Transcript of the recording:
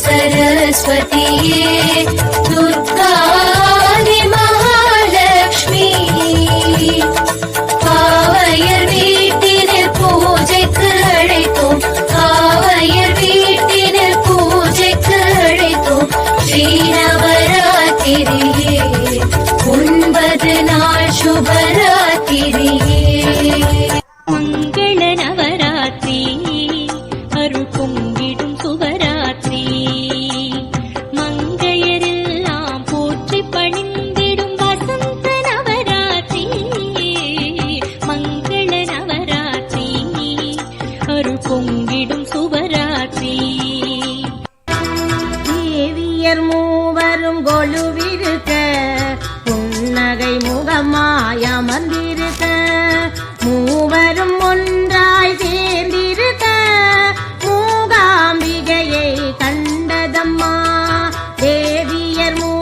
सरस्वतीये दुर्गादि महालक्ष्मी कावयर वीट्टिनिल पूजैक्कु अழைத்தோம் कावयर वीट्टिनिल पूजैक्कु अழைத்தோம் श्रीनवरात्रिये 9 நாள் शुभरात्रिये मंगल नवरात्रि अरुள் பொங்கிடும் சுவராத்திரி மங்கையரெல்லாம் போற்றி பணிந்திடும் வசந்த நவராத்திரி மங்கள நவராத்திரி அருள் பொங்கிடும் சுவராத்திரி தேவியர் மூவரும் கொலுவிருக்க புன்னகை முகமாய் அமர்ந்திருக்க மூவரும் ஒன்றாய் சேர்ந்திருக்க மூகாம்பிகையை கண்டதம்மா